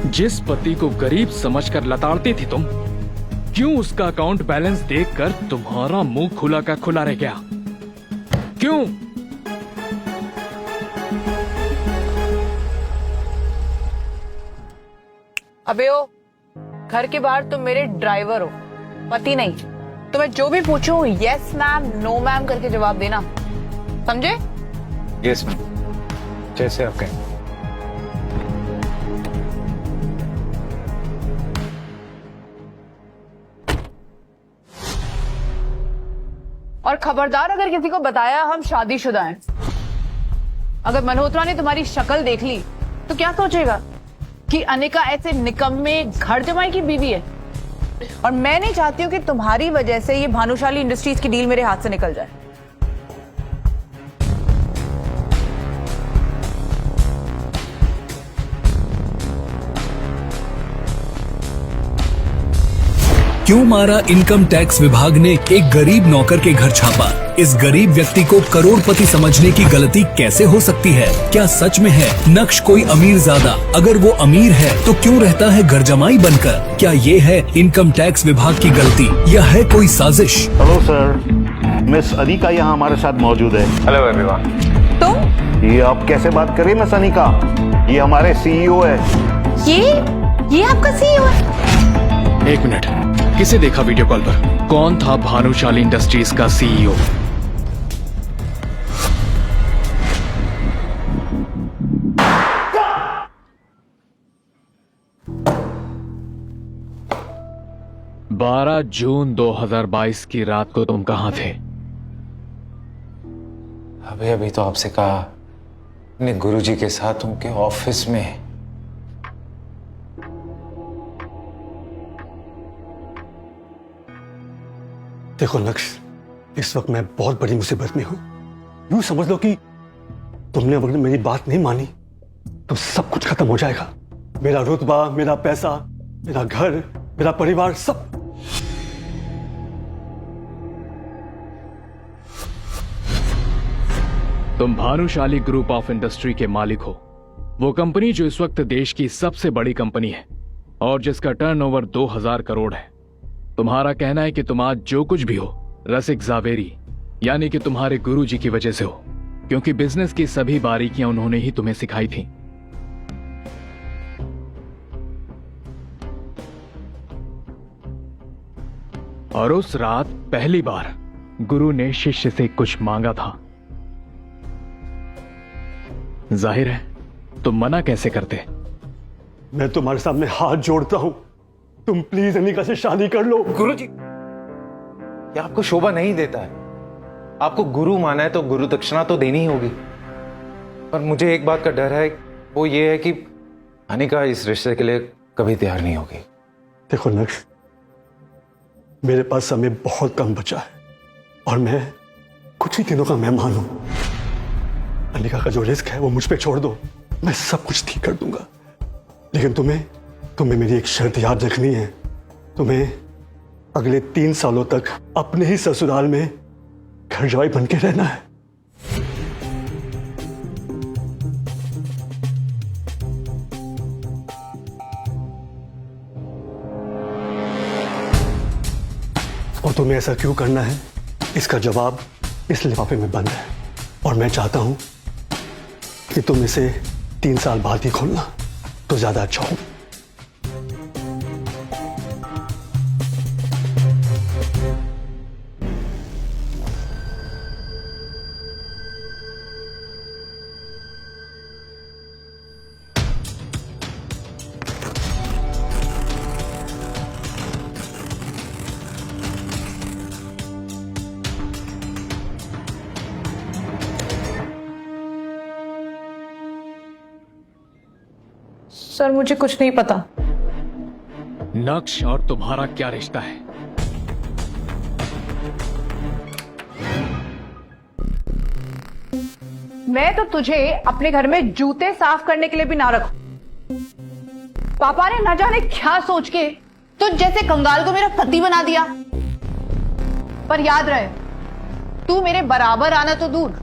जिस पति को गरीब समझकर लताड़ती थी तुम, क्यों उसका अकाउंट बैलेंस देखकर तुम्हारा मुंह खुला का खुला रह गया? क्यों? अबे ओ, घर के बाहर तुम मेरे ड्राइवर हो, पति नहीं। तुम्हें जो भी पूछूं यस मैम, नो मैम करके जवाब देना, समझे? यस मैम, जैसे आप कहें। और खबरदार अगर किसी को बताया हम शादीशुदा हैं। अगर मल्होत्रा ने तुम्हारी शक्ल देख ली तो क्या सोचेगा कि अनिका ऐसे निकम्मे घर जमाई की बीवी है। और मैं नहीं चाहती हूँ कि तुम्हारी वजह से ये भानुशाली इंडस्ट्रीज की डील मेरे हाथ से निकल जाए। क्यों मारा इनकम टैक्स विभाग ने एक गरीब नौकर के घर छापा? इस गरीब व्यक्ति को करोड़पति समझने की गलती कैसे हो सकती है? क्या सच में है नक्श कोई अमीर ज़्यादा? अगर वो अमीर है तो क्यों रहता है घर जमाई बनकर? क्या ये है इनकम टैक्स विभाग की गलती या है कोई साजिश? हेलो सर, मिस अनिका यहाँ हमारे साथ मौजूद है। Hello everyone. तुम? ये आप कैसे बात कर रही हैं मिस अनिका? ये हमारे सीईओ है। ये आपका सीईओ है? एक मिनट, किसे देखा वीडियो कॉल पर? कौन था भानुशाली इंडस्ट्रीज का सीईओ? बारह जून 2022 की रात को तुम कहां थे? अभी तो आपसे कहा, अपने गुरुजी के साथ उनके ऑफिस में। देखो नक्श, इस वक्त मैं बहुत बड़ी मुसीबत में हूं। यूं समझ लो कि तुमने अगर मेरी बात नहीं मानी तो सब कुछ खत्म हो जाएगा। मेरा रुतबा, मेरा पैसा, मेरा घर, मेरा परिवार, सब। तुम भानुशाली ग्रुप ऑफ इंडस्ट्री के मालिक हो। वो कंपनी जो इस वक्त देश की सबसे बड़ी कंपनी है और जिसका टर्नओवर 2000 करोड़ है। तुम्हारा कहना है कि तुम आज जो कुछ भी हो रसिक जावेरी यानी कि तुम्हारे गुरुजी की वजह से हो, क्योंकि बिजनेस की सभी बारीकियां उन्होंने ही तुम्हें सिखाई थी। और उस रात पहली बार गुरु ने शिष्य से कुछ मांगा था। जाहिर है तुम मना कैसे करते? मैं तुम्हारे सामने हाथ जोड़ता हूं, तुम प्लीज अनिका से शादी कर लो। गुरुजी, ये आपको शोभा नहीं देता है। आपको गुरु माना है तो गुरु दक्षिणा तो देनी ही होगी। पर मुझे एक बात का डर है, वो ये है कि अनिका इस रिश्ते के लिए कभी तैयार नहीं होगी। देखो नक्श, मेरे पास समय बहुत कम बचा है और मैं कुछ ही दिनों का मेहमान हूं। अनिका का जो रिस्क है वो मुझ पे छोड़ दो, मैं सब कुछ ठीक कर दूंगा। लेकिन तुम्हें मेरी एक शर्त याद रखनी है। तुम्हें अगले 3 सालों तक अपने ही ससुराल में घर जवाई बन के रहना है। और तुम्हें ऐसा क्यों करना है, इसका जवाब इस लिफाफे में बंद है। और मैं चाहता हूं कि तुम इसे 3 साल बाद ही खोलना तो ज्यादा अच्छा हो। सर मुझे कुछ नहीं पता। नक्श और तुम्हारा क्या रिश्ता है? मैं तो तुझे अपने घर में जूते साफ करने के लिए भी ना रखूं। पापा ने न जाने क्या सोच के तो जैसे कंगाल को मेरा पति बना दिया। पर याद रहे, तू मेरे बराबर आना तो दूर,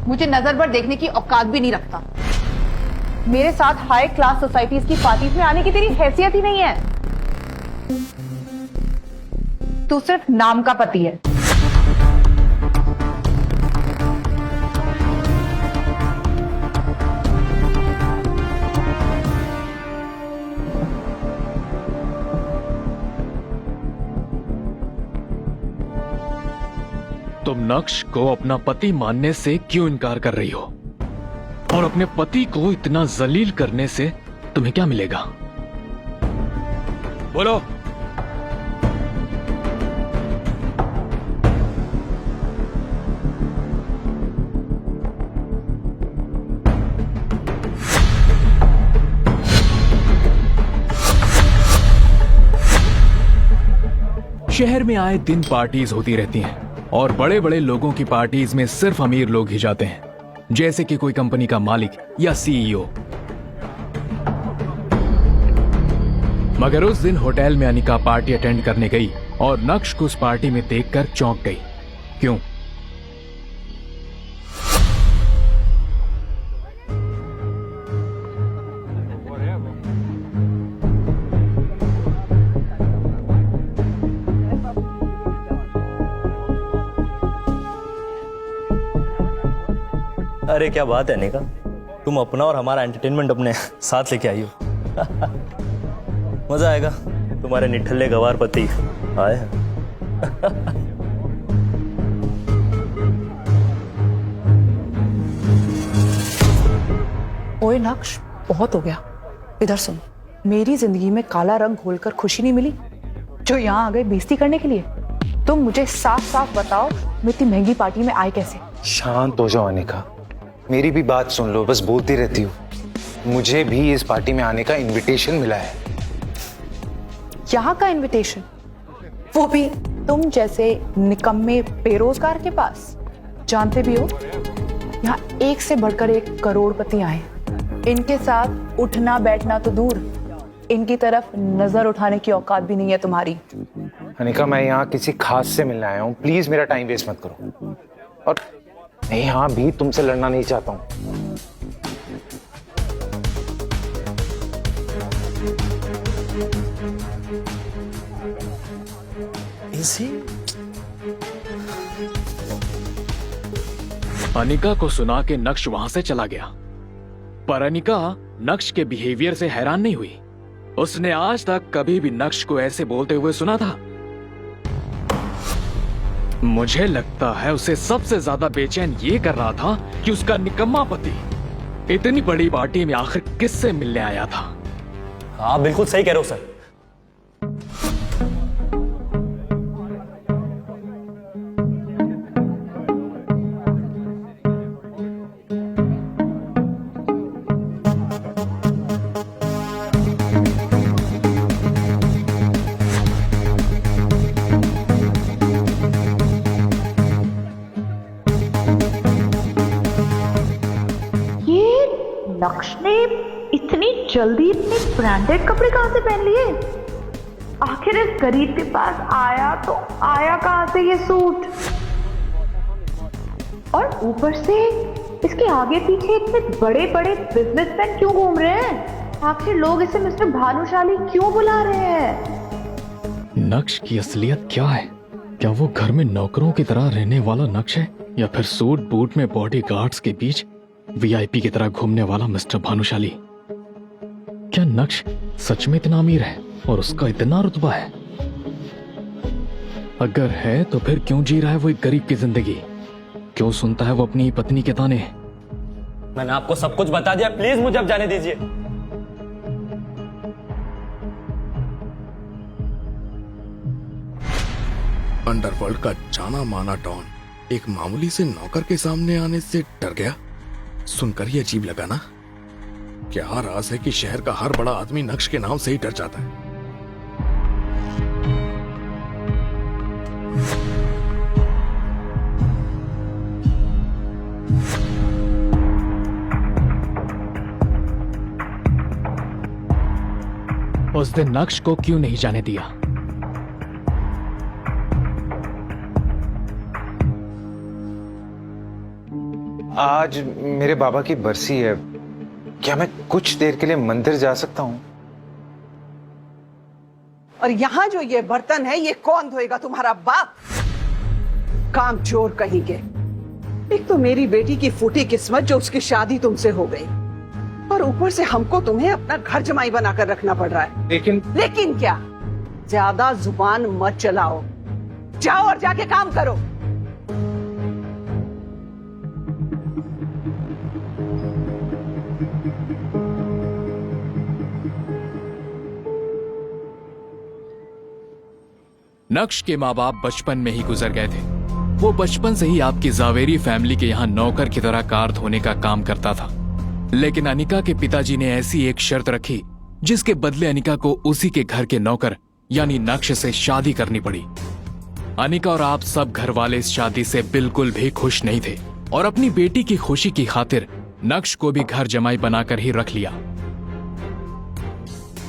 मुझे नजर पर देखने की औकात भी नहीं रखता। मेरे साथ हाई क्लास सोसाइटीज की पार्टीज में आने की तेरी हैसियत ही नहीं है। तू सिर्फ नाम का पति है। तुम नक्श को अपना पति मानने से क्यों इनकार कर रही हो? और अपने पति को इतना जलील करने से तुम्हें क्या मिलेगा? बोलो। शहर में आए दिन पार्टीज होती रहती हैं और बड़े बड़े लोगों की पार्टीज में सिर्फ अमीर लोग ही जाते हैं, जैसे कि कोई कंपनी का मालिक या सीईओ। मगर उस दिन होटल में अनिका पार्टी अटेंड करने गई और नक्श को उस पार्टी में देखकर चौंक गई। क्यों? अरे क्या बात है अनिका, तुम अपना और हमारा एंटरटेनमेंट अपने साथ लेके आई हो। मजा आएगा, तुम्हारे निठल्ले गवार पति आए हैं। ओए नक्श, बहुत हो गया। इधर सुन, मेरी जिंदगी में काला रंग घोलकर खुशी नहीं मिली जो यहाँ आ गए बेइज्जती करने के लिए। तुम मुझे साफ साफ बताओ, मैं इतनी महंगी पार्टी में आए कैसे? शांत हो जाओ अनिका, मेरी भी बात सुन लो, बस बोलती रहती हो। मुझे भी इस पार्टी में आने का इनविटेशन मिला है। यहाँ का इनविटेशन? वो भी तुम जैसे निकम्मे बेरोजगार के पास? जानते भी हो यहाँ एक से बढ़कर एक करोड़पति आए। इनके साथ उठना बैठना तो दूर, इनकी तरफ नजर उठाने की औकात भी नहीं है तुम्हारी। अनिका, मैं यहाँ किसी खास से मिलने आया हूँ, प्लीज मेरा टाइम वेस्ट मत करो। और मैं यहाँ भी तुमसे लड़ना नहीं चाहता हूँ। अनिका को सुना के नक्श वहां से चला गया, पर अनिका नक्श के बिहेवियर से हैरान नहीं हुई। उसने आज तक कभी भी नक्श को ऐसे बोलते हुए सुना था? मुझे लगता है उसे सबसे ज्यादा बेचैन ये कर रहा था कि उसका निकम्मा पति इतनी बड़ी पार्टी में आखिर किससे मिलने आया था। हाँ बिल्कुल सही कह रहे हो सर। नक्श ने इतनी जल्दी इतने ब्रांडेड कपड़े कहां से पहन लिए? आखिर इस गरीब के पास आया तो आया कहां से ये सूट? और ऊपर से इसके आगे पीछे इतने बड़े बड़े बिजनेसमैन क्यों घूम रहे हैं? आखिर लोग इसे मिस्टर भानुशाली क्यों बुला रहे हैं? नक्श की असलियत क्या है? क्या वो घर में नौकरों की तरह रहने वाला नक्श है, या फिर सूट बूट में बॉडीगार्ड्स के बीच वीआईपी की तरह घूमने वाला मिस्टर भानुशाली? क्या नक्श सच में इतना अमीर है और उसका इतना रुतबा है? अगर है तो फिर क्यों जी रहा है वो एक गरीब की जिंदगी? क्यों सुनता है वो अपनी पत्नी के ताने? मैंने आपको सब कुछ बता दिया, प्लीज मुझे अब जाने दीजिए। अंडरवर्ल्ड का जाना माना डॉन एक मामूली से नौकर के सामने आने से डर गया। सुनकर ही अजीब लगा ना? क्या राज है कि शहर का हर बड़ा आदमी नक्श के नाम से ही डर जाता है। उस दिन नक्श को क्यों नहीं जाने दिया? आज मेरे बाबा की बरसी है, क्या मैं कुछ देर के लिए मंदिर जा सकता हूँ? और यहाँ जो ये बर्तन है ये कौन धोएगा? तुम्हारा बाप? काम चोर कहेंगे। एक तो मेरी बेटी की फूटी किस्मत जो उसकी शादी तुमसे हो गई, और ऊपर से हमको तुम्हें अपना घर जमाई बनाकर रखना पड़ रहा है। लेकिन क्या? ज्यादा जुबान मत चलाओ, जाओ और जाके काम करो। नक्श के माँ बाप बचपन में ही गुजर गए थे। वो बचपन से ही आपकी जावेरी फैमिली के यहाँ नौकर की तरह कार धोने का काम करता था। लेकिन अनिका के पिताजी ने ऐसी एक शर्त रखी जिसके बदले अनिका को उसी के घर के नौकर यानी नक्श से शादी करनी पड़ी। अनिका और आप सब घर वाले इस शादी से बिल्कुल भी खुश नहीं थे और अपनी बेटी की खुशी की खातिर नक्श को भी घर जमाई बनाकर ही रख लिया।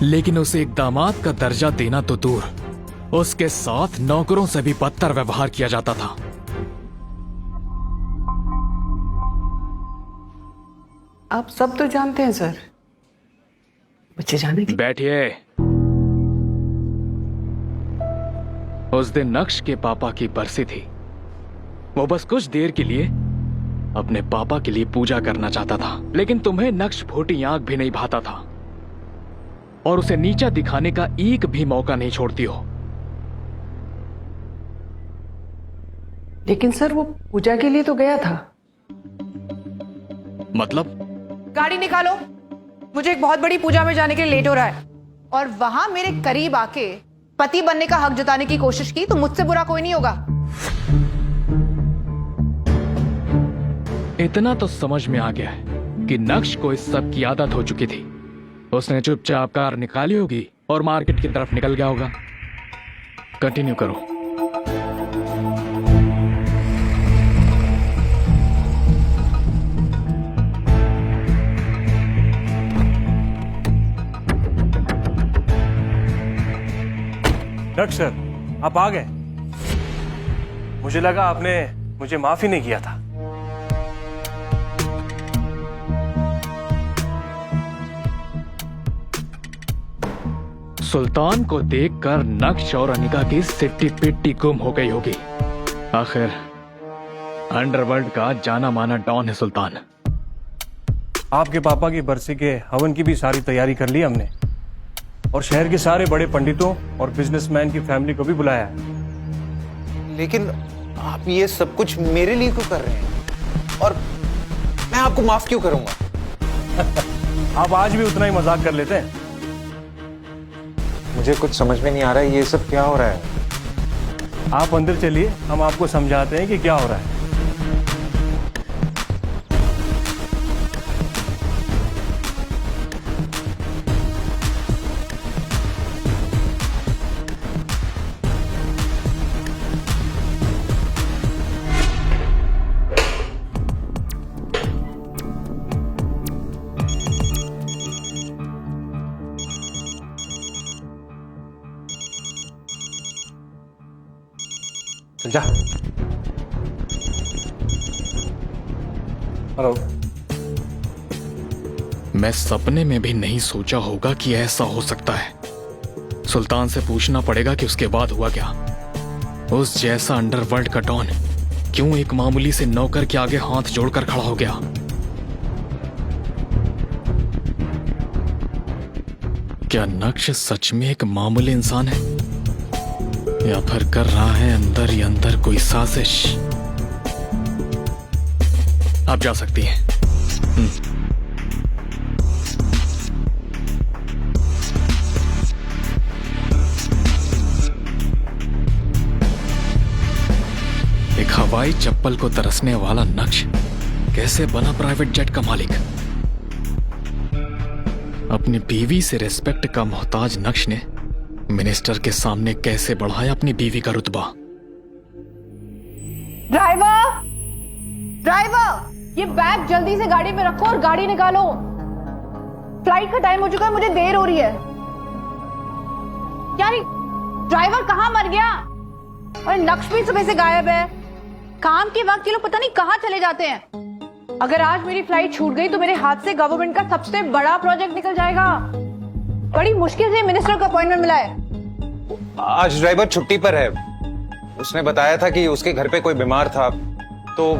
लेकिन उसे एक दामाद का दर्जा देना तो दूर, उसके साथ नौकरों से भी बदतर व्यवहार किया जाता था। आप सब तो जानते हैं सर, बच्चे जाने दीजिए। बैठिए। उस दिन नक्श के पापा की बरसी थी। वो बस कुछ देर के लिए अपने पापा के लिए पूजा करना चाहता था, लेकिन तुम्हें नक्श फूटी आंख भी नहीं भाता था और उसे नीचा दिखाने का एक भी मौका नहीं छोड़ती हो। लेकिन सर वो पूजा के लिए तो गया था। मतलब? गाड़ी निकालो, मुझे एक बहुत बड़ी पूजा में जाने के लिए लेट हो रहा है। और वहां मेरे करीब आके पति बनने का हक जताने की कोशिश की तो मुझसे बुरा कोई नहीं होगा। इतना तो समझ में आ गया है कि नक्श को इस सब की आदत हो चुकी थी। उसने चुपचाप कार निकाली होगी और मार्केट की तरफ निकल गया होगा। कंटिन्यू करो। नक्श सर, आप आ गए। मुझे लगा आपने मुझे माफ ही नहीं किया था। सुल्तान को देखकर नक्श और अनिका की सिट्टी पिट्टी गुम हो गई होगी। आखिर अंडरवर्ल्ड का जाना माना डॉन है सुल्तान। आपके पापा की बरसी के हवन की भी सारी तैयारी कर ली हमने, और शहर के सारे बड़े पंडितों और बिजनेसमैन की फैमिली को भी बुलाया है। लेकिन आप ये सब कुछ मेरे लिए क्यों कर रहे हैं? और मैं आपको माफ क्यों करूंगा? आप आज भी उतना ही मजाक कर लेते हैं। मुझे कुछ समझ में नहीं आ रहा है, ये सब क्या हो रहा है? आप अंदर चलिए, हम आपको समझाते हैं कि क्या हो रहा है। जा। हेलो। मैं सपने में भी नहीं सोचा होगा कि ऐसा हो सकता है। सुल्तान से पूछना पड़ेगा कि उसके बाद हुआ क्या। उस जैसा अंडरवर्ल्ड का डॉन क्यों एक मामूली से नौकर के आगे हाथ जोड़कर खड़ा हो गया? क्या नक्श सच में एक मामूली इंसान है या फिर कर रहा है अंदर ही अंदर कोई साजिश? आप जा सकती हैं। एक हवाई चप्पल को तरसने वाला नक्श कैसे बना प्राइवेट जेट का मालिक? अपनी बीवी से रिस्पेक्ट का मोहताज नक्श ने मिनिस्टर के सामने कैसे बढ़ाया अपनी बीवी का रुतबा? ड्राइवर, ड्राइवर, ये बैग जल्दी से गाड़ी में रखो और गाड़ी निकालो। फ्लाइट का टाइम हो चुका है, मुझे देर हो रही है। यार ड्राइवर कहां मर गया? और नक्श भी सुबह से गायब है। काम के वक्त ये लोग पता नहीं कहां चले जाते हैं। अगर आज मेरी फ्लाइट छूट गई तो मेरे हाथ से गवर्नमेंट का सबसे बड़ा प्रोजेक्ट निकल जाएगा। बड़ी मुश्किल से मिनिस्टर का अपॉइंटमेंट मिला है। आज ड्राइवर छुट्टी पर है। उसने बताया था कि उसके घर पे कोई बीमार था, तो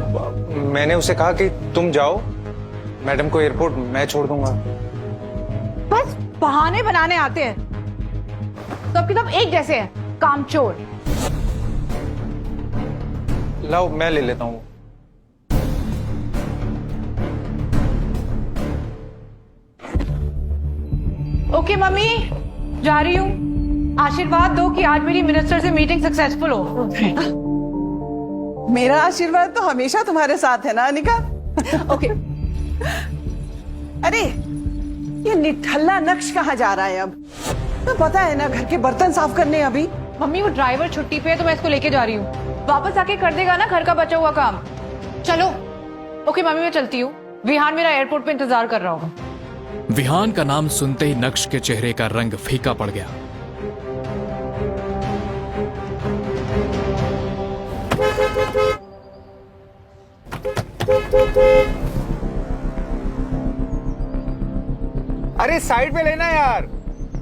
मैंने उसे कहा कि तुम जाओ, मैडम को एयरपोर्ट मैं छोड़ दूंगा। बस बहाने बनाने आते हैं। सबके सब एक जैसे हैं, कामचोर। लाओ मैं ले लेता हूँ। ओके मम्मी, जा रही हूँ। आशीर्वाद दो कि आज मेरी मिनिस्टर से मीटिंग सक्सेसफुल हो। मेरा आशीर्वाद तो हमेशा तुम्हारे साथ है ना अनिका। ओके। अरे ये निठल्ला नक्श कहाँ जा रहा है अब? तो पता है ना, घर के बर्तन साफ करने अभी। मम्मी वो ड्राइवर छुट्टी पे है तो मैं इसको लेके जा रही हूँ। वापस आके कर देगा ना घर का बचा हुआ काम। चलो। ओके मम्मी मैं चलती हूँ। विहान मेरा एयरपोर्ट पे इंतजार कर रहा होगा। विहान का नाम सुनते ही नक्श के चेहरे का रंग फीका पड़ गया। अरे साइड पे लेना यार,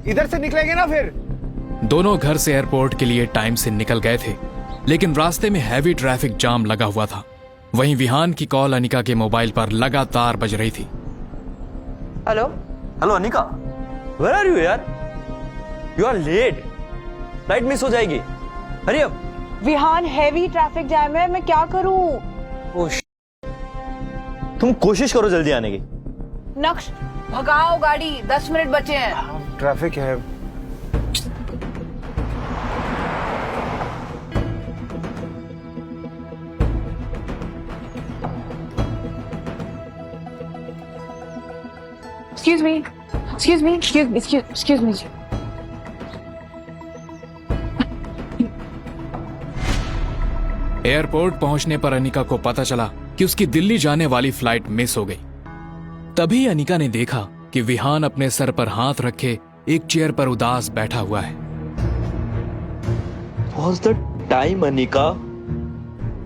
इधर से निकलेंगे ना फिर। दोनों घर से एयरपोर्ट के लिए टाइम से निकल गए थे, लेकिन रास्ते में हैवी ट्रैफिक जाम लगा हुआ था। वहीं विहान की कॉल अनिका के मोबाइल पर लगातार बज रही थी। Hello hello Anika, where are you यार? You are late, flight miss हो जाएगी। Hurry up. Vihan heavy traffic jam है, मैं क्या करूं? तुम कोशिश करो जल्दी आने की। नक्श भगाओ गाड़ी, 10 मिनट बचे हैं। ट्रैफिक है। Excuse me. Excuse me. Excuse me. Airport पहुंचने पर अनिका को पता चला कि उसकी दिल्ली जाने वाली फ्लाइट मिस हो गई। तभी अनिका ने देखा कि विहान अपने सर पर हाथ रखे एक चेयर पर उदास बैठा हुआ है। What's the time, Anika?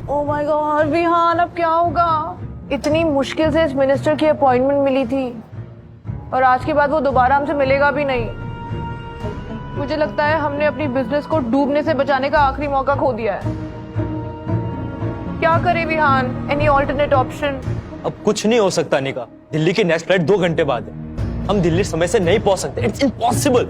Oh my God, Vihaan अब क्या होगा? इतनी मुश्किल से इस मिनिस्टर की अपॉइंटमेंट मिली थी और आज के बाद वो दोबारा हमसे मिलेगा भी नहीं। मुझे लगता है हमने अपनी बिजनेस को डूबने से बचाने का आखिरी मौका खो दिया है। क्या करे विहान? Any alternate option? अब कुछ नहीं हो सकता अनिका। दिल्ली की नेक्स्ट फ्लाइट 2 घंटे बाद है। हम दिल्ली समय से नहीं पहुंच सकते। It's impossible.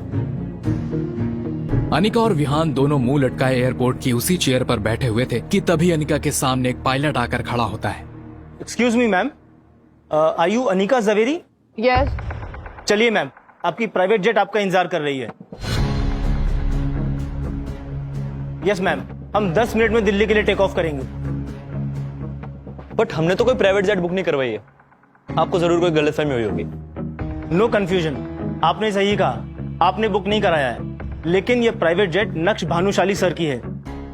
अनिका और विहान दोनों मुंह लटकाए एयरपोर्ट की उसी चेयर पर बैठे हुए थे कि तभी अनिका के सामने एक पायलट आकर खड़ा होता है। Excuse me ma'am, are you Anika Zaveri? Yes. चलिए मैम, आपकी प्राइवेट जेट आपका इंतजार कर रही है। यस मैम, हम 10 मिनट में दिल्ली के लिए टेक ऑफ करेंगे। बट हमने तो कोई प्राइवेट जेट बुक नहीं करवाई है। आपको जरूर कोई गलतफहमी हुई होगी। नो कंफ्यूजन, आपने सही कहा, आपने बुक नहीं कराया है। लेकिन ये प्राइवेट जेट नक्श भानुशाली सर की है।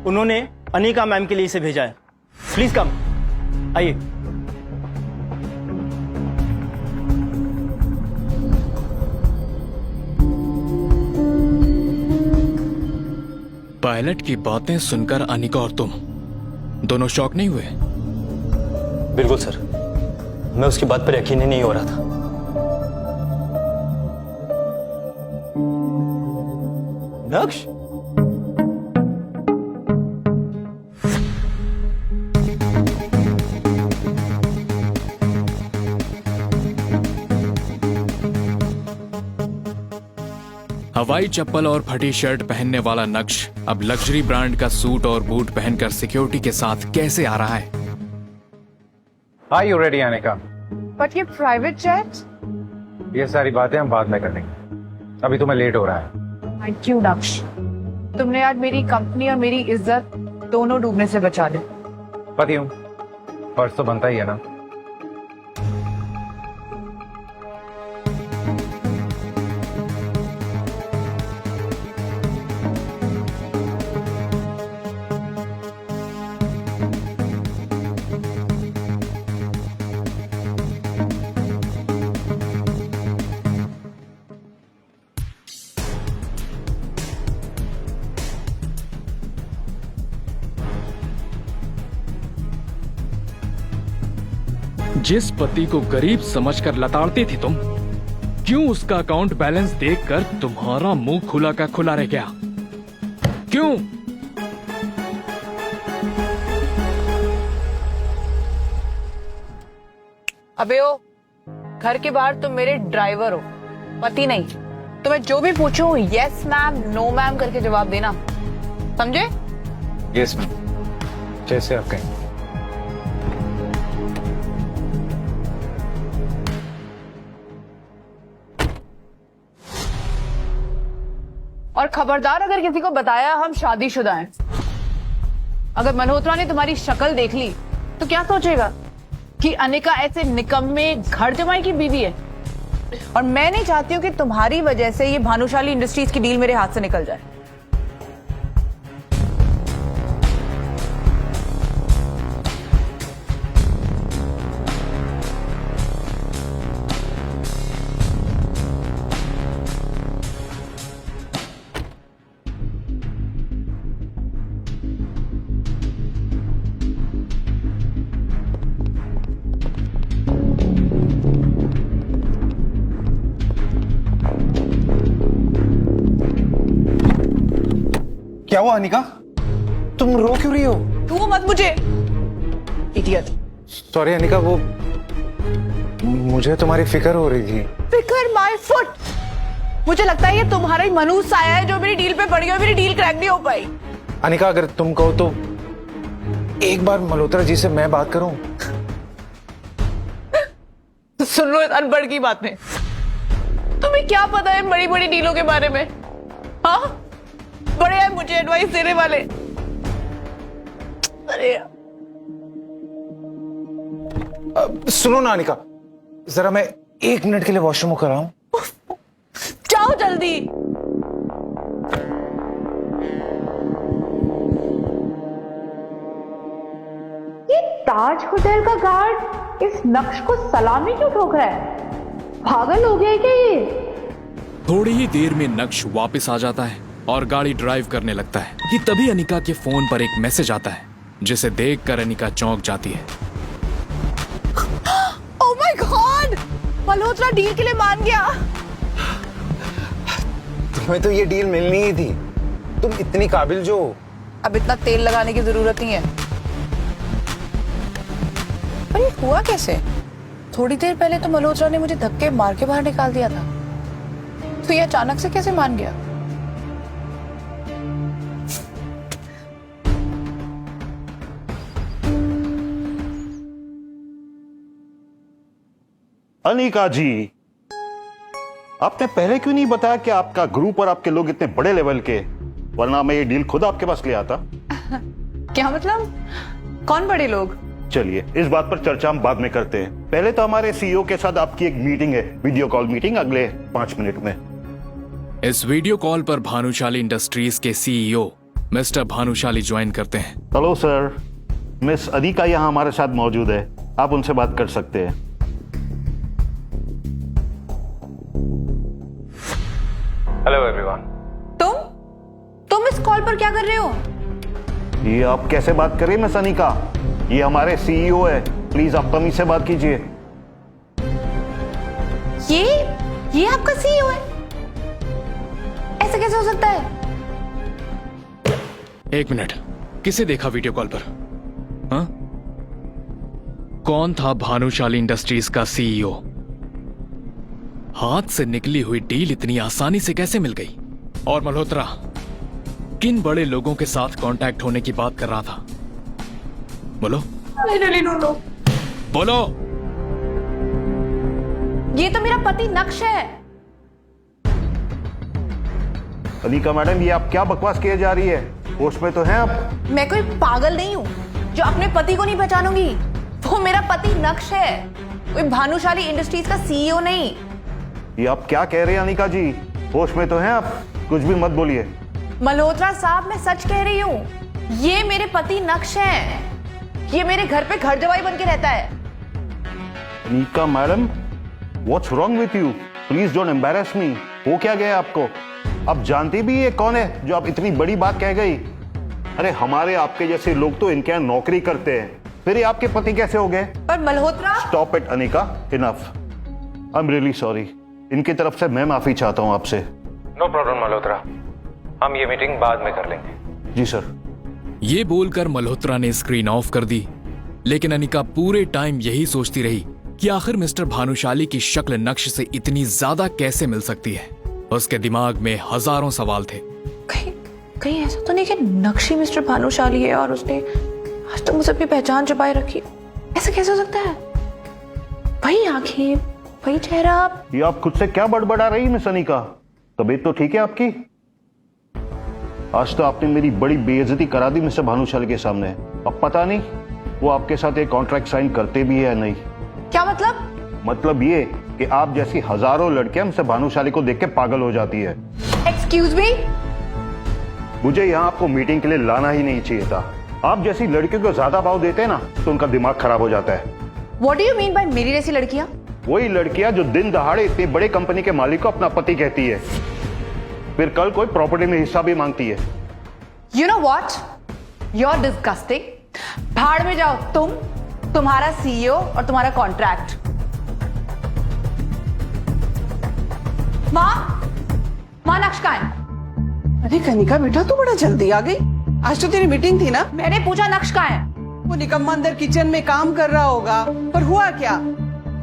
उन्होंने अनिका मैम के लिए इसे भेजा है। प्लीज कम, आइए। पायलट की बातें सुनकर अनिका और तुम दोनों शॉक नहीं हुए? बिल्कुल सर, मैं उसकी बात पर यकीन ही नहीं हो रहा था। नक्श, हवाई चप्पल और फटी शर्ट पहनने वाला नक्श अब लग्जरी ब्रांड का सूट और बूट पहनकर सिक्योरिटी के साथ कैसे आ रहा है? Are you ready, Anika? But ये प्राइवेट जेट? ये सारी बातें हम बाद में कर लेंगे, अभी तुम्हें लेट हो रहा है। थैंक यू नक्श, तुमने आज मेरी कंपनी और मेरी इज्जत दोनों डूबने से बचा ली। पति हूँ, फर्ज तो बनता ही है ना। जिस पति को गरीब समझकर लताड़ती थी तुम, क्यों उसका अकाउंट बैलेंस देखकर तुम्हारा मुंह खुला का खुला रह गया? क्यों? अबे ओ, घर के बाहर तुम मेरे ड्राइवर हो, पति नहीं। तुम्हें जो भी पूछूं यस मैम, नो मैम करके जवाब देना, समझे? यस मैम, जैसे आप कहें। और खबरदार अगर किसी को बताया हम शादीशुदा हैं। अगर मल्होत्रा ने तुम्हारी शक्ल देख ली तो क्या सोचेगा कि अनिका ऐसे निकम्मे घर जमाई की बीवी है। और मैं नहीं चाहती हूं कि तुम्हारी वजह से ये भानुशाली इंडस्ट्रीज की डील मेरे हाथ से निकल जाए। क्या हुआ अनिका? तुम रो क्यों रही हो? तू मत मुझे, इडियट। सॉरी अनिका, वो मुझे तुम्हारी फिक्र हो रही थी। फिकर माय फुट। मुझे लगता है ये तुम्हारा ही मनूस आया है जो मेरी डील पे पड़ गया, मेरी डील क्रैक नहीं हो पाई। अनिका, अगर तुम कहो तो एक बार मल्होत्रा जी से मैं बात करूं? सुन लो इस अनपढ़ की बातें। तुम्हें क्या पता है बड़ी बड़ी डीलों के बारे में? हाँ, बड़े हैं मुझे एडवाइस देने वाले। अरे सुनो ना अनिका, जरा मैं 1 मिनट के लिए वॉशरूम कर रहा हूं। जाओ जल्दी। ये ताज होटल का गार्ड इस नक्श को सलामी क्यों ठोक रहा है? पागल हो गया है क्या ये? थोड़ी ही देर में नक्श वापस आ जाता है और गाड़ी ड्राइव करने लगता है कि तभी अनिका के फोन पर एक मैसेज आता है, जिसे देखकर अनिका चौंक जाती है। Oh my God, Malhotra deal के लिए मान गया। तुम्हें तो ये डील मिलनी ही थी, तुम इतनी काबिल जो। अब इतना तेल लगाने की जरूरत नहीं है। पर ये हुआ कैसे? थोड़ी देर पहले तो मल्होत्रा ने मुझे धक्के मार के बाहर निकाल दिया था, तो ये अचानक से कैसे मान गया? अनिका जी, आपने पहले क्यों नहीं बताया कि आपका ग्रुप और आपके लोग इतने बड़े लेवल के, वरना मैं ये डील खुद आपके पास ले आता। क्या मतलब? कौन बड़े लोग? चलिए इस बात पर चर्चा हम बाद में करते हैं। पहले तो हमारे सीईओ के साथ आपकी एक मीटिंग है, वीडियो कॉल मीटिंग, अगले 5 मिनट में। इस वीडियो कॉल पर भानुशाली इंडस्ट्रीज के सीईओ मिस्टर भानुशाली ज्वाइन करते हैं। हेलो सर, मिस अनिका यहाँ हमारे साथ मौजूद है, आप उनसे बात कर सकते हैं। Hello everyone. तुम इस कॉल पर क्या कर रहे हो? ये आप कैसे बात कर रही हैं मिस अनिका? ये हमारे सीईओ है, प्लीज आप तमीज से बात कीजिए। ये आपका सीईओ है? ऐसा कैसे हो सकता है? 1 मिनट, किसे देखा वीडियो कॉल पर? हाँ? कौन था भानुशाली इंडस्ट्रीज का सीईओ? हाथ से निकली हुई डील इतनी आसानी से कैसे मिल गई? और मल्होत्रा किन बड़े लोगों के साथ कांटेक्ट होने की बात कर रहा था? बोलो। बोलो। ये तो मेरा पति नक्श है। अनिका मैडम, ये आप क्या बकवास किए जा रही है? होश में तो हैं आप? मैं कोई पागल नहीं हूँ जो अपने पति को नहीं पहचानूंगी। वो मेरा पति नक्श है, कोई भानुशाली इंडस्ट्रीज का सीईओ नहीं। ये आप क्या कह रहे हैं अनिका जी? होश में तो हैं आप? कुछ भी मत बोलिए। मल्होत्रा साहब, मैं सच कह रही हूँ, ये मेरे पति नक्श हैं। ये मेरे घर पे घर जवाई बन के रहता है। Anika madam, what's wrong with you? Please don't embarrass me. हो क्या गया आपको? आप जानती भी ये कौन है जो आप इतनी बड़ी बात कह गई? अरे हमारे आपके जैसे लोग तो इनके यहाँ नौकरी करते हैं, फिर ये आपके पति कैसे हो गए? पर Malhotra, stop it Anika, enough. I am really sorry. इनकी तरफ से मैं माफी चाहता हूं आपसे। नो प्रॉब्लम मल्होत्रा, हम ये मीटिंग बाद में कर लेंगे। जी सर। ये बोलकर मल्होत्रा ने स्क्रीन ऑफ कर दी, लेकिन अनिका पूरे टाइम यही सोचती रही कि आखिर मिस्टर भानुशाली की शक्ल नक्श से इतनी ज्यादा कैसे मिल सकती है। उसके दिमाग में हजारों सवाल थे। कहीं ऐसा तो नहीं कि नक्श ही मिस्टर भानुशाली है और उसने आज तक मुझसे अपनी पहचान छुपाए रखी? ऐसा कैसे हो सकता है? वही आंखें, वही चेहरा। ये आप खुद से क्या बड़बड़ा रही मिस अनिका? तबीयत तो ठीक है आपकी? आज तो आपने मेरी बड़ी बेइज्जती करा दी मिस्टर भानुशाली के सामने। अब पता नहीं वो आपके साथ एक कॉन्ट्रैक्ट साइन करते भी है या नहीं। क्या मतलब? मतलब ये कि आप जैसी हजारों लड़कियां मिस्टर भानुशाली को देख के पागल हो जाती है। एक्सक्यूज मी? मुझे यहाँ आपको मीटिंग के लिए लाना ही नहीं चाहिए था। आप जैसी लड़कियों को ज्यादा भाव देते हैं ना तो उनका दिमाग खराब हो जाता है। What do you mean by मेरी जैसी लड़कियां? वही लड़कियां जो दिन दहाड़े इतनी बड़े कंपनी के मालिक को अपना पति कहती है, फिर कल कोई प्रॉपर्टी में हिस्सा भी मांगती है। You know what? You're disgusting. भाड़ में जाओ तुम, तुम्हारा सीईओ और तुम्हारा कॉन्ट्रैक्ट। माँ नक्श कहाँ है? अरे कनिका बेटा, तू बड़ा जल्दी आ गई। आज तो तेरी मीटिंग थी ना? मैंने पूछा नक्श कहाँ है? वो निकम्मा अंदर किचन में काम कर रहा होगा। पर हुआ क्या?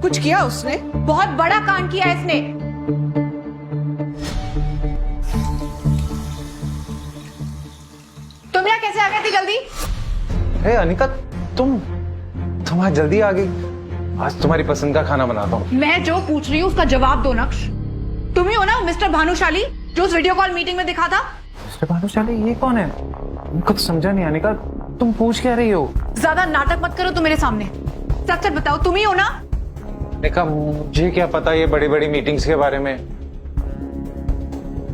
कुछ किया उसने? बहुत बड़ा कांड किया इसने। तुम यहाँ कैसे आ गई थी जल्दी? हे अनिका, तुम आज जल्दी आ गई। आज तुम्हारी पसंद का खाना बनाता हूँ। मैं जो पूछ रही हूँ उसका जवाब दो नक्श। तुम ही हो ना मिस्टर भानुशाली जो उस वीडियो कॉल मीटिंग में दिखा था? मिस्टर भानुशाली ये कौन है? कुछ समझा नहीं अनिका, तुम पूछ क्या रही हो? ज्यादा नाटक मत करो तुम मेरे सामने। सच सच बताओ, तुम ही हो ना? अनिका मुझे क्या पता ये बड़ी बड़ी मीटिंग्स के बारे में।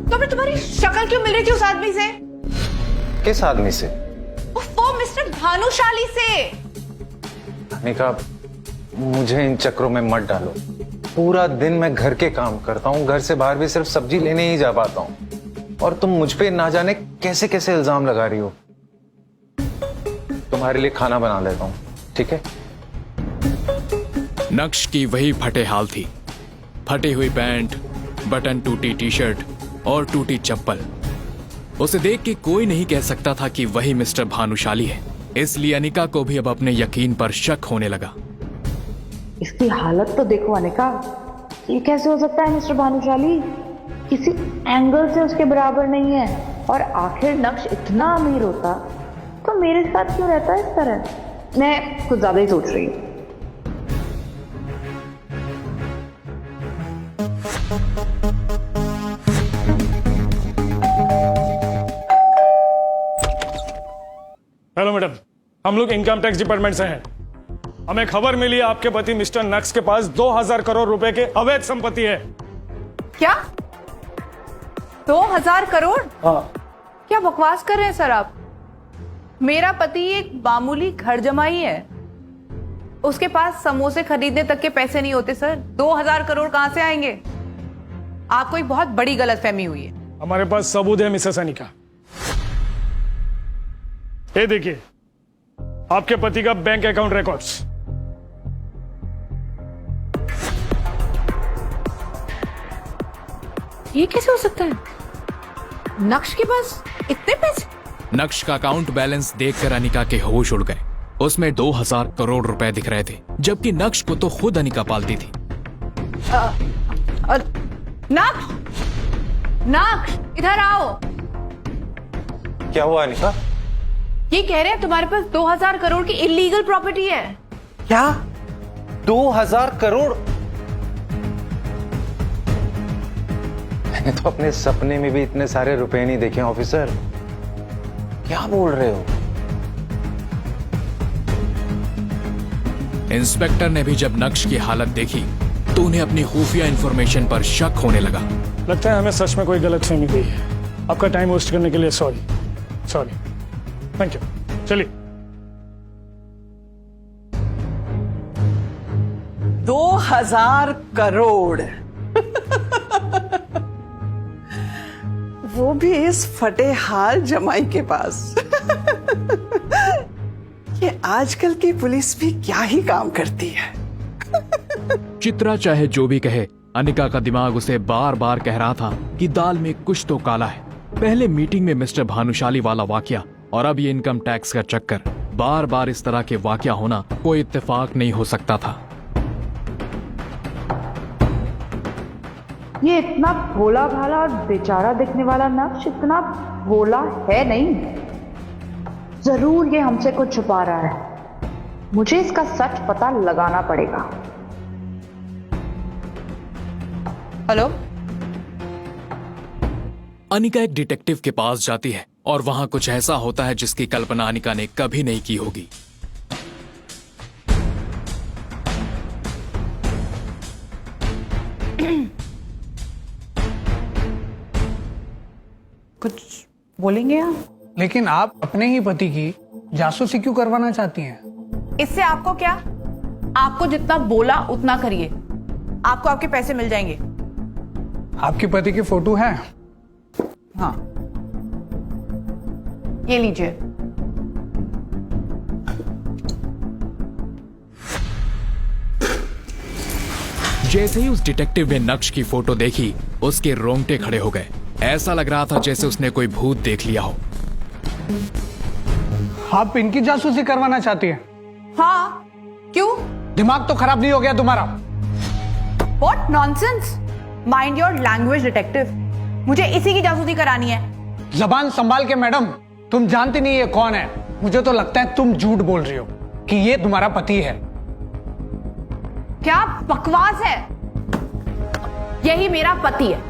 तो फिर तुम्हारी शक्ल क्यों मिल रही थी उस आदमी से? किस आदमी से? वो मिस्टर भानुशाली से। अनिका मुझे इन चक्रों में मत डालो। पूरा दिन मैं घर के काम करता हूँ, घर से बाहर भी सिर्फ सब्जी लेने ही जा पाता हूँ, और तुम मुझ पे ना जाने कैसे कैसे इल्जाम लगा रही हो। तुम्हारे लिए खाना बना लेता हूँ, ठीक है? नक्श की वही फटे हाल थी। फटी हुई पैंट, बटन टूटी टी शर्ट और टूटी चप्पल। उसे देख के कोई नहीं कह सकता था कि वही मिस्टर भानुशाली है। इसलिए अनिका को भी अब अपने यकीन पर शक होने लगा। इसकी हालत तो देखो अनिका, ये कैसे हो सकता है मिस्टर भानुशाली? किसी एंगल से उसके बराबर नहीं है। और आखिर नक्श इतना अमीर होता तो मेरे साथ क्यों रहता है इस तरह? मैं कुछ ज्यादा ही सोच रही हूँ। हेलो मैडम, हम लोग इनकम टैक्स डिपार्टमेंट से हैं। हमें खबर मिली है आपके पति मिस्टर नक्श के पास 2000 करोड़ रुपए के अवैध संपत्ति है। क्या? 2000 करोड़? हाँ। क्या बकवास कर रहे हैं सर आप? मेरा पति एक मामूली घर जमाई है, उसके पास समोसे खरीदने तक के पैसे नहीं होते सर। 2000 करोड़ कहां से आएंगे? आपको एक बहुत बड़ी गलतफहमी हुई है। हमारे पास सबूत है मिसेस अनिका। ये देखिए आपके पति का बैंक अकाउंट रिकॉर्ड्स। ये कैसे हो सकता है? नक्श के पास इतने पैसे? नक्श का अकाउंट बैलेंस देखकर अनिका के होश उड़ गए। उसमें 2000 करोड़ रुपए दिख रहे थे, जबकि नक्श को तो खुद अनिका पालती थी। नक्श इधर आओ। क्या हुआ अनिका? ये कह रहे हैं तुम्हारे पास 2000 करोड़ की इलीगल प्रॉपर्टी है। क्या? 2000 करोड़? मैंने तो अपने सपने में भी इतने सारे रुपए नहीं देखे ऑफिसर। क्या बोल रहे हो? इंस्पेक्टर ने भी जब नक्श की हालत देखी तो उन्हें अपनी खुफिया इंफॉर्मेशन पर शक होने लगा। लगता है हमें सच में कोई गलतफहमी हुई है। आपका टाइम वेस्ट करने के लिए सॉरी। Thank you. चलिए। 2000 करोड़ वो भी इस फटे हाल जमाई के पास। ये आजकल की पुलिस भी क्या ही काम करती है। चित्रा चाहे जो भी कहे, अनिका का दिमाग उसे बार बार कह रहा था कि दाल में कुछ तो काला है। पहले मीटिंग में मिस्टर भानुशाली वाला वाकया और अब ये इनकम टैक्स का चक्कर, बार बार इस तरह के वाकया होना कोई इत्तेफाक नहीं हो सकता था। ये इतना भोला भाला और बेचारा दिखने वाला नक्श इतना भोला है नहीं। जरूर ये हमसे कुछ छुपा रहा है। मुझे इसका सच पता लगाना पड़ेगा। हेलो, अनिका एक डिटेक्टिव के पास जाती है और वहां कुछ ऐसा होता है जिसकी कल्पना अनिका ने कभी नहीं की होगी। कुछ बोलेंगे आप? लेकिन आप अपने ही पति की जासूसी क्यों करवाना चाहती हैं? इससे आपको क्या? आपको जितना बोला उतना करिए, आपको आपके पैसे मिल जाएंगे। आपके पति की फोटो है? हाँ, ये लीजिए। जैसे ही उस डिटेक्टिव ने नक्श की फोटो देखी, उसके रोंगटे खड़े हो गए। ऐसा लग रहा था जैसे उसने कोई भूत देख लिया हो। आप इनकी जासूसी करवाना चाहती हैं? हाँ, क्यों? दिमाग तो खराब नहीं हो गया तुम्हारा? What nonsense! Mind your language, detective. मुझे इसी की जासूसी करानी है। जबान संभाल के मैडम, तुम जानती नहीं ये कौन है। मुझे तो लगता है तुम झूठ बोल रही हो कि ये तुम्हारा पति है। क्या बकवास है? यही मेरा पति है।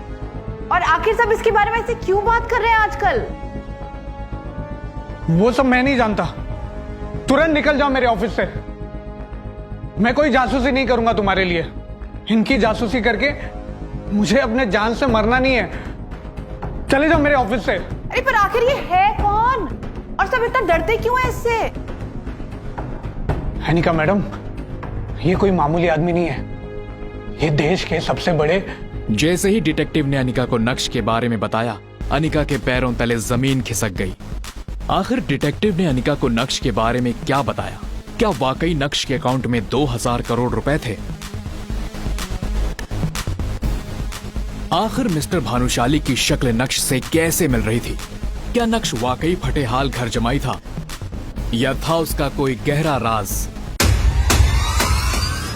और आखिर सब इसके बारे में ऐसे क्यों बात कर रहे हैं आजकल? वो सब मैं नहीं जानता। तुरंत निकल जाओ मेरे ऑफिस से। मैं कोई जासूसी नहीं करूंगा तुम्हारे लिए। इनकी जासूसी करके मुझे अपने जान से मरना नहीं है। चले जाओ मेरे ऑफिस से। अरे पर आखिर ये है कौन? और सब इतना डरते क्यों हैं इससे? अनिका मैडम, ये कोई मामूली आदमी नहीं है। ये देश के सबसे बड़े। जैसे ही डिटेक्टिव ने अनिका को नक्श के बारे में बताया, अनिका के पैरों तले जमीन खिसक गई। आखिर डिटेक्टिव ने अनिका को नक्श के बारे में क्या बताया? क्या वाकई नक्श के अकाउंट में 2000 करोड़ रुपए थे? आखिर मिस्टर भानुशाली की शक्ल नक्श से कैसे मिल रही थी? क्या नक्श वाकई फटेहाल घर जमाई था या था उसका कोई गहरा राज?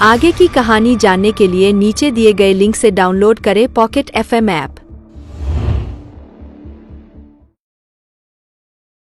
आगे की कहानी जानने के लिए नीचे दिए गए लिंक से डाउनलोड करें पॉकेट FM ऐप।